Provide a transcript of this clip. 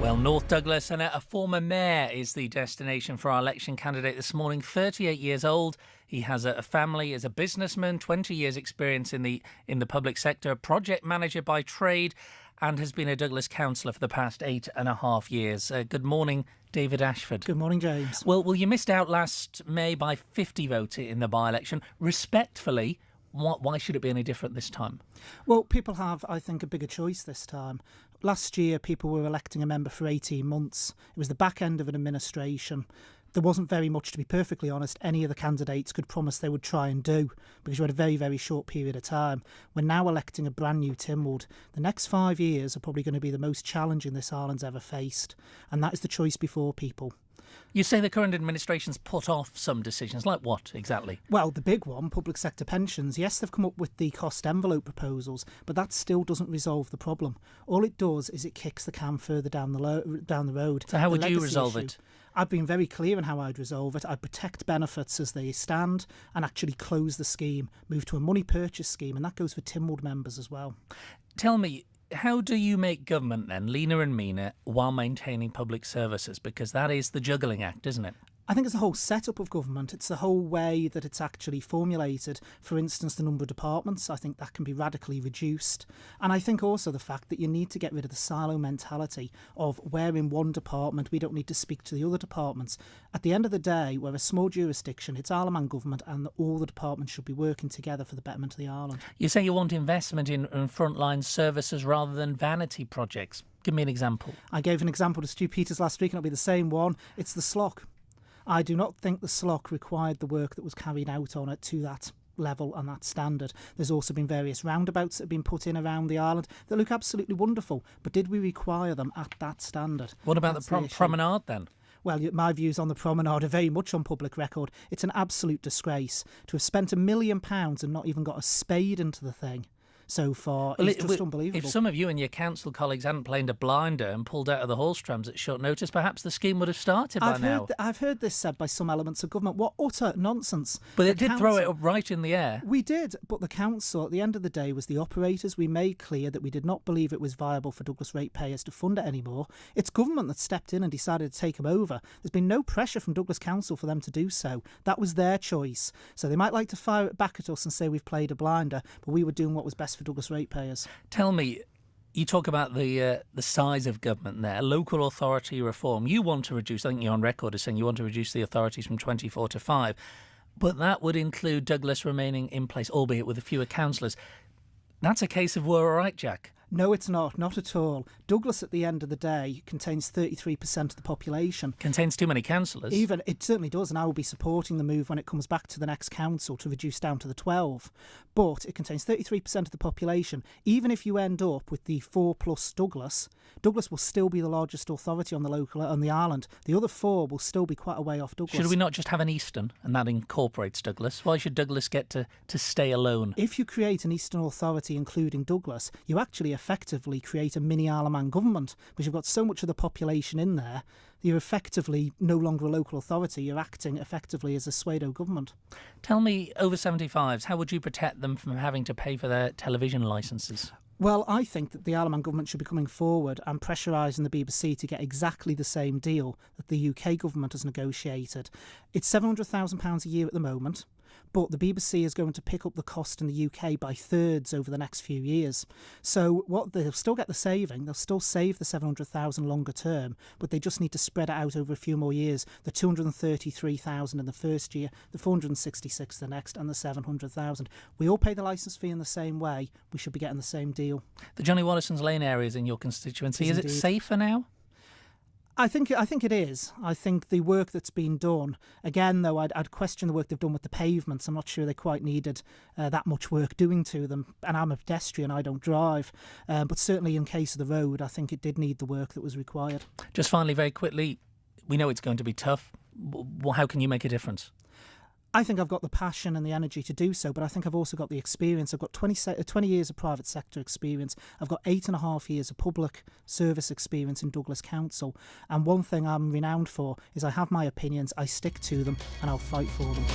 Well, North Douglas and a former mayor is the destination for our election candidate this morning. 38 years old. He has a family, is a businessman, 20 years experience in the public sector, a project manager by trade, and has been a Douglas councillor for the past 8.5 years. Good morning, David Ashford. Good morning, James. Well, you missed out last May by 50 votes in the by-election. Respectfully, why should it be any different this time? Well, people have, I think, a bigger choice this time. Last year, people were electing a member for 18 months. It was the back end of an administration. There wasn't very much, to be perfectly honest, any of the candidates could promise they would try and do, because you had a very, very short period of time. We're now electing a brand new Tynwald. The next 5 years are probably going to be the most challenging this island's ever faced, and that is the choice before people. You say the current administration's put off some decisions. Like what, exactly? Well, the big one, public sector pensions. Yes, they've come up with the cost envelope proposals, but that still doesn't resolve the problem. All it does is it kicks the can further down the road. So how would you resolve it? I've been very clear on how I'd resolve it. I'd protect benefits as they stand and actually close the scheme, move to a money purchase scheme, and that goes for Tynwald members as well. Tell me, how do you make government then leaner and meaner while maintaining public services? Because that is the juggling act, isn't it? I think it's the whole setup of government. It's the whole way that it's actually formulated. For instance, the number of departments, I think that can be radically reduced. And I think also the fact that you need to get rid of the silo mentality of where in one department we don't need to speak to the other departments. At the end of the day, we're a small jurisdiction, it's Isle of Man government, and all the departments should be working together for the betterment of the island. You say you want investment in frontline services rather than vanity projects. Give me an example. I gave an example to Stu Peters last week, and it'll be the same one. It's the SLOC. I do not think the SLOC required the work that was carried out on it to that level and that standard. There's also been various roundabouts that have been put in around the island that look absolutely wonderful, but did we require them at that standard? What about the promenade then? Well, my views on the promenade are very much on public record. It's an absolute disgrace to have spent £1 million and not even got a spade into the thing so far. It's just unbelievable. If some of you and your council colleagues hadn't played a blinder and pulled out of the horse trams at short notice, perhaps the scheme would have started by now. I've heard this said by some elements of government. What utter nonsense. But it did throw it up right in the air. We did, but the council, at the end of the day, was the operators. We made clear that we did not believe it was viable for Douglas ratepayers to fund it anymore. It's government that stepped in and decided to take them over. There's been no pressure from Douglas Council for them to do so. That was their choice. So they might like to fire it back at us and say we've played a blinder, but we were doing what was best for Douglas ratepayers. Tell me, you talk about the size of government there, local authority reform. You want to reduce, I think you're on record as saying you want to reduce the authorities from 24 to 5, but that would include Douglas remaining in place, albeit with fewer councillors. That's a case of we're all right, Jack. No, it's not at all. Douglas, at the end of the day, contains 33% of the population. Contains too many councillors. It certainly does, and I will be supporting the move when it comes back to the next council to reduce down to the 12. But it contains 33% of the population. Even if you end up with the 4+ Douglas, Douglas will still be the largest authority on the island. The other 4 will still be quite a way off Douglas. Should we not just have an Eastern, and that incorporates Douglas? Why should Douglas get to stay alone? If you create an Eastern authority including Douglas, you actually effectively create a mini Isle of Man government, because you've got so much of the population in there. You're effectively no longer a local authority. You're acting effectively as a pseudo government. Tell me, over 75s, how would you protect them from having to pay for their television licences? Well, I think that the Isle of Man government should be coming forward and pressurising the BBC to get exactly the same deal that the UK government has negotiated. It's £700,000 a year at the moment, but the BBC is going to pick up the cost in the UK by thirds over the next few years. So they'll still get the saving, they'll still save the £700,000 longer term, but they just need to spread it out over a few more years. The £233,000 in the first year, the £466,000 the next, and the £700,000. We all pay the licence fee in the same way. We should be getting the same deal. The Johnny Wallace's Lane area is in your constituency. Is it safer now? I think it is. I think the work that's been done, again, though, I'd question the work they've done with the pavements. I'm not sure they quite needed that much work doing to them. And I'm a pedestrian, I don't drive. But certainly in case of the road, I think it did need the work that was required. Just finally, very quickly, we know it's going to be tough. How can you make a difference? I think I've got the passion and the energy to do so, but I think I've also got the experience. I've got 20 years of private sector experience. I've got 8.5 years of public service experience in Douglas Council. And one thing I'm renowned for is I have my opinions, I stick to them, and I'll fight for them.